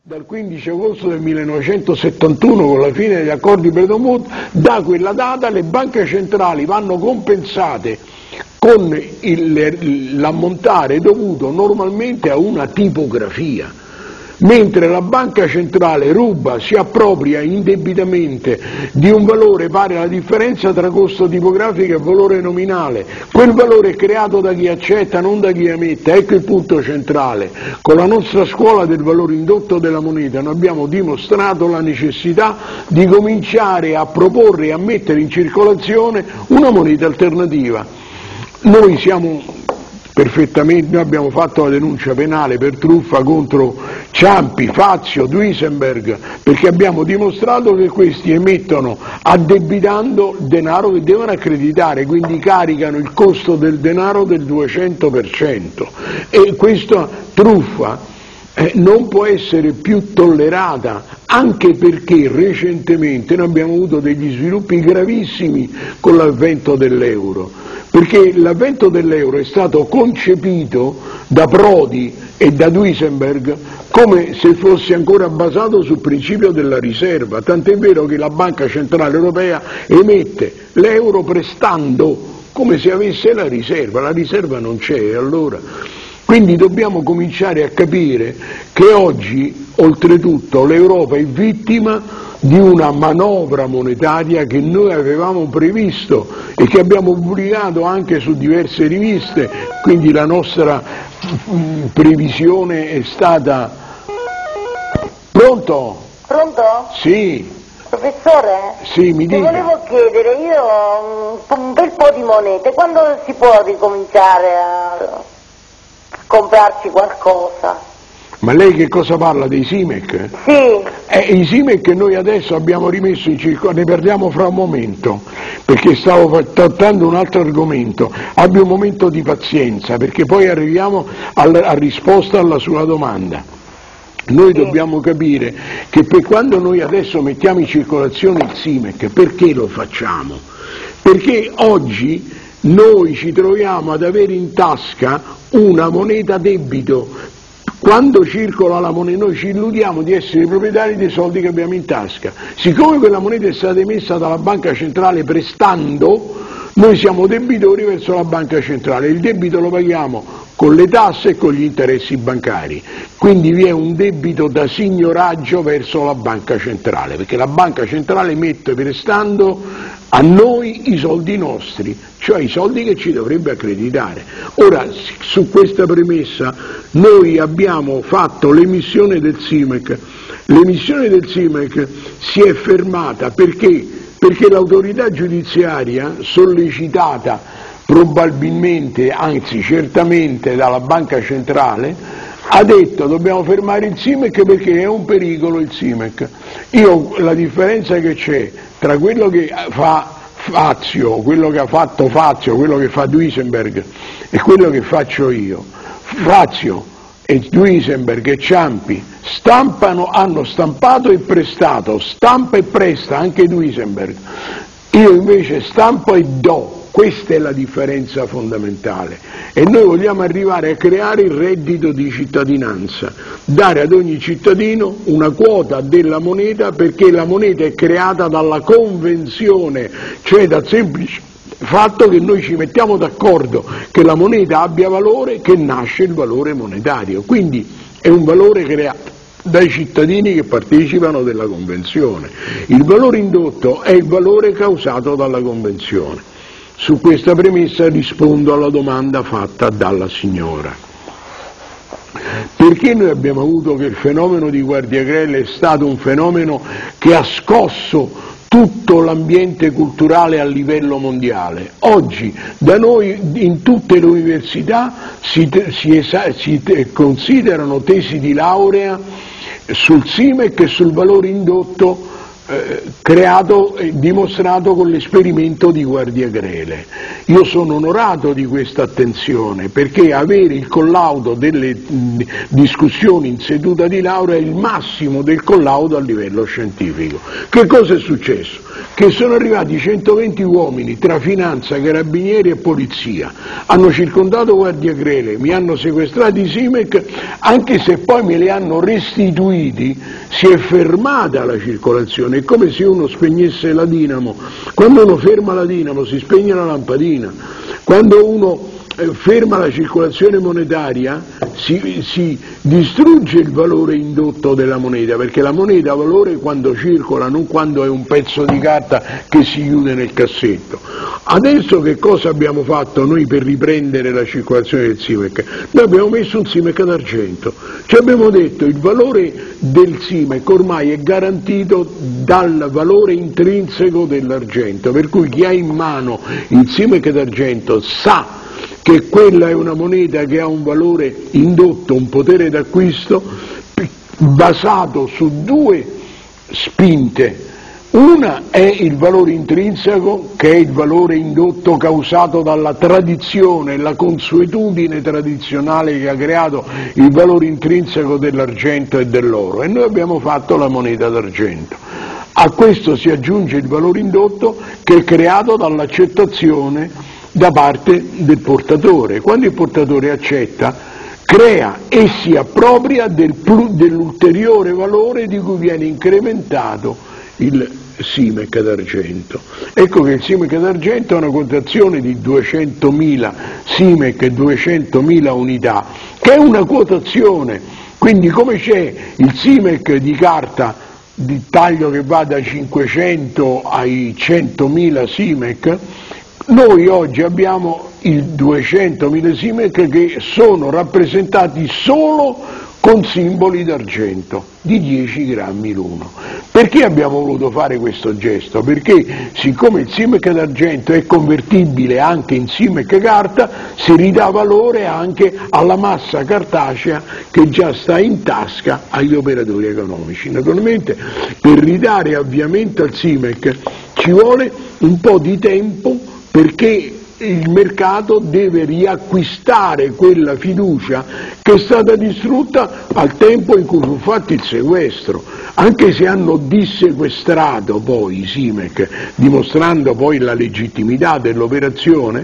dal 15 agosto del 1971 con la fine degli accordi Bretton Woods, da quella data le banche centrali vanno compensate con l'ammontare dovuto normalmente a una tipografia, mentre la banca centrale ruba, si appropria indebitamente di un valore pari alla differenza tra costo tipografico e valore nominale. Quel valore è creato da chi accetta, non da chi emette. Ecco il punto centrale. Con la nostra scuola del valore indotto della moneta noi abbiamo dimostrato la necessità di cominciare a proporre e a mettere in circolazione una moneta alternativa. Noi abbiamo fatto la denuncia penale per truffa contro Ciampi, Fazio, Duisenberg, perché abbiamo dimostrato che questi emettono addebitando denaro che devono accreditare, quindi caricano il costo del denaro del 200%, e questa truffa non può essere più tollerata, anche perché recentemente noi abbiamo avuto degli sviluppi gravissimi con l'avvento dell'euro, perché l'avvento dell'euro è stato concepito da Prodi e da Duisenberg come se fosse ancora basato sul principio della riserva, tant'è vero che la Banca Centrale Europea emette l'euro prestando come se avesse la riserva non c'è, allora. Quindi dobbiamo cominciare a capire che oggi, oltretutto, l'Europa è vittima di una manovra monetaria che noi avevamo previsto e che abbiamo pubblicato anche su diverse riviste, quindi la nostra previsione è stata... Pronto? Pronto? Sì. Professore? Sì, mi dica. Volevo chiedere, io ho un bel po' di monete, quando si può ricominciare a comprarci qualcosa? Ma lei che cosa parla, dei SIMEC? Sì. I SIMEC noi adesso abbiamo rimesso in circolazione, ne parliamo fra un momento, perché stavo trattando un altro argomento. Abbia un momento di pazienza, perché poi arriviamo a risposta alla sua domanda. Noi dobbiamo capire che per quando noi adesso mettiamo in circolazione il SIMEC, perché lo facciamo? Perché oggi noi ci troviamo ad avere in tasca una moneta debito. Quando circola la moneta noi ci illudiamo di essere proprietari dei soldi che abbiamo in tasca. Siccome quella moneta è stata emessa dalla banca centrale prestando, noi siamo debitori verso la banca centrale. Il debito lo paghiamo con le tasse e con gli interessi bancari. Quindi vi è un debito da signoraggio verso la banca centrale, perché la banca centrale mette prestando a noi i soldi nostri, cioè i soldi che ci dovrebbe accreditare. Ora, su questa premessa, noi abbiamo fatto l'emissione del SIMEC. L'emissione del SIMEC si è fermata perché l'autorità giudiziaria, sollecitata probabilmente, anzi certamente dalla banca centrale, ha detto dobbiamo fermare il SIMEC perché è un pericolo il SIMEC. La differenza che c'è tra quello che fa Fazio, quello che ha fatto Fazio, quello che fa Duisenberg e quello che faccio io, Fazio e Duisenberg e Ciampi hanno stampato e prestato, stampa e presta anche Duisenberg, io invece stampo e do. Questa è la differenza fondamentale e noi vogliamo arrivare a creare il reddito di cittadinanza, dare ad ogni cittadino una quota della moneta, perché la moneta è creata dalla convenzione, cioè dal semplice fatto che noi ci mettiamo d'accordo che la moneta abbia valore, che nasce il valore monetario, quindi è un valore creato dai cittadini che partecipano della convenzione. Il valore indotto è il valore causato dalla convenzione. Su questa premessa rispondo alla domanda fatta dalla signora. Perché noi abbiamo avuto che il fenomeno di Guardiagrele è stato un fenomeno che ha scosso tutto l'ambiente culturale a livello mondiale? Oggi da noi in tutte le università si considerano tesi di laurea sul SIMEC e sul valore indotto creato e dimostrato con l'esperimento di Guardiagrele. Io sono onorato di questa attenzione, perché avere il collaudo delle discussioni in seduta di laurea è il massimo del collaudo a livello scientifico. Che cosa è successo? Che sono arrivati 120 uomini tra finanza, carabinieri e polizia, hanno circondato Guardiagrele, mi hanno sequestrato i SIMEC, anche se poi me li hanno restituiti, si è fermata la circolazione, è come se uno spegnesse la dinamo. Quando uno ferma la dinamo si spegne la lampadina, quando uno ferma la circolazione monetaria si distrugge il valore indotto della moneta, perché la moneta ha valore quando circola, non quando è un pezzo di carta che si chiude nel cassetto. Adesso che cosa abbiamo fatto noi per riprendere la circolazione del SIMEC? Noi abbiamo messo un SIMEC d'argento, ci abbiamo detto il valore del SIMEC ormai è garantito dal valore intrinseco dell'argento, per cui chi ha in mano il SIMEC d'argento sa che quella è una moneta che ha un valore indotto, un potere d'acquisto basato su due spinte. Una è il valore intrinseco, che è il valore indotto causato dalla tradizione, la consuetudine tradizionale che ha creato il valore intrinseco dell'argento e dell'oro, e noi abbiamo fatto la moneta d'argento. A questo si aggiunge il valore indotto che è creato dall'accettazione da parte del portatore. Quando il portatore accetta, crea e si appropria dell'ulteriore valore di cui viene incrementato il SIMEC d'argento. Ecco che il SIMEC d'argento ha una quotazione di 200.000 SIMEC e 200.000 unità, che è una quotazione. Quindi come c'è il SIMEC di carta di taglio che va da 500 ai 100.000 SIMEC, noi oggi abbiamo i 200.000 SIMEC che sono rappresentati solo con simboli d'argento di 10 grammi l'uno. Perché abbiamo voluto fare questo gesto? Perché siccome il SIMEC d'argento è convertibile anche in SIMEC carta, si ridà valore anche alla massa cartacea che già sta in tasca agli operatori economici. Naturalmente per ridare avviamento al SIMEC ci vuole un po' di tempo, perché il mercato deve riacquistare quella fiducia che è stata distrutta al tempo in cui fu fatto il sequestro, anche se hanno dissequestrato poi i SIMEC, dimostrando poi la legittimità dell'operazione,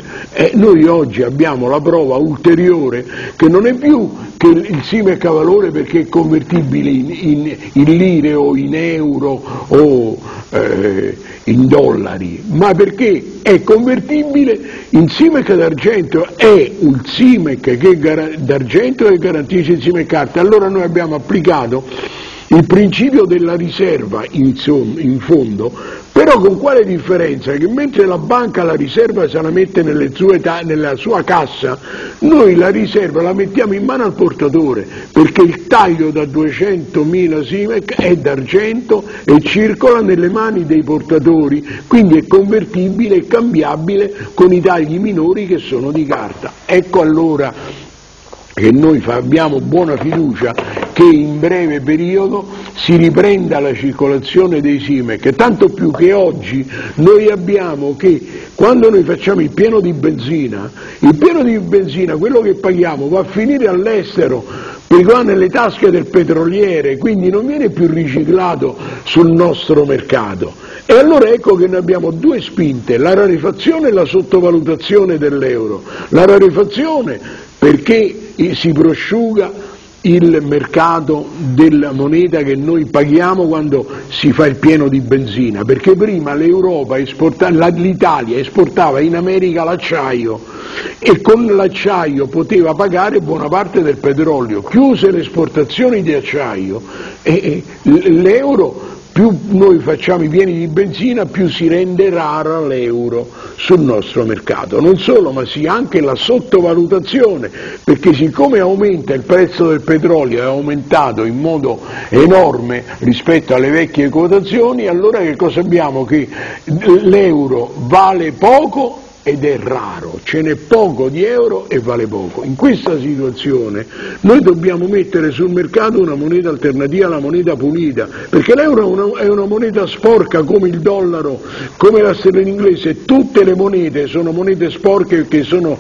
noi oggi abbiamo la prova ulteriore che non è più che il SIMEC ha valore perché è convertibile in lire o in euro o in dollari, ma perché è convertibile in SIMEC d'argento, è un SIMEC d'argento che garantisce il SIMEC carta. Allora noi abbiamo applicato il principio della riserva in fondo, però con quale differenza? Che mentre la banca la riserva se la mette nella sua cassa, noi la riserva la mettiamo in mano al portatore, perché il taglio da 200.000 SIMEC è d'argento e circola nelle mani dei portatori, quindi è convertibile e cambiabile con i tagli minori che sono di carta. Ecco allora che noi abbiamo buona fiducia che in breve periodo si riprenda la circolazione dei SIMEC, tanto più che oggi noi abbiamo che quando noi facciamo il pieno di benzina, quello che paghiamo va a finire all'estero, perché va nelle tasche del petroliere, quindi non viene più riciclato sul nostro mercato. E allora ecco che noi abbiamo due spinte, la rarefazione e la sottovalutazione dell'euro. La rarefazione perché si prosciuga il mercato della moneta che noi paghiamo quando si fa il pieno di benzina, perché prima l'Italia esportava in America l'acciaio e con l'acciaio poteva pagare buona parte del petrolio. Chiuse le esportazioni di acciaio e l'euro, più noi facciamo i pieni di benzina, più si rende rara l'euro sul nostro mercato. Non solo, ma sì anche la sottovalutazione, perché siccome aumenta il prezzo del petrolio, è aumentato in modo enorme rispetto alle vecchie quotazioni, allora che cosa abbiamo? Che l'euro vale poco ed è raro, ce n'è poco di euro e vale poco. In questa situazione noi dobbiamo mettere sul mercato una moneta alternativa alla moneta pulita, perché l'euro è una moneta sporca come il dollaro, come la sterlina inglese. Tutte le monete sono monete sporche che sono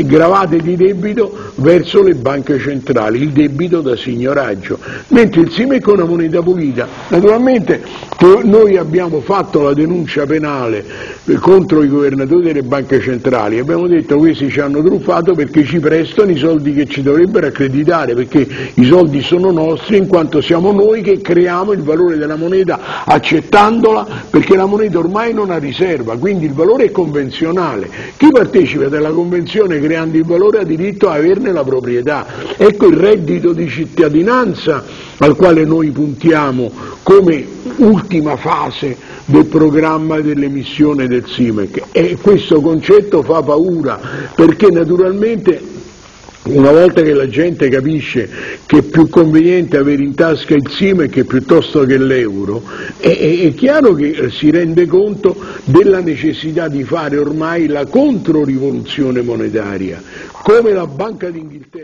gravate di debito verso le banche centrali, il debito da signoraggio, mentre il SIMEC è una moneta pulita. Naturalmente noi abbiamo fatto la denuncia penale contro i governatori delle banche centrali, abbiamo detto: questi ci hanno truffato perché ci prestano i soldi che ci dovrebbero accreditare, perché i soldi sono nostri in quanto siamo noi che creiamo il valore della moneta accettandola, perché la moneta ormai non ha riserva, quindi il valore è convenzionale. Chi partecipa della convenzione creando il valore ha diritto a averne la proprietà. Ecco il reddito di cittadinanza al quale noi puntiamo come ultima fase del programma dell'emissione del SIMEC, e questo concetto fa paura, perché naturalmente una volta che la gente capisce che è più conveniente avere in tasca il SIMEC piuttosto che l'euro, è chiaro che si rende conto della necessità di fare ormai la controrivoluzione monetaria, come la Banca d'Inghilterra.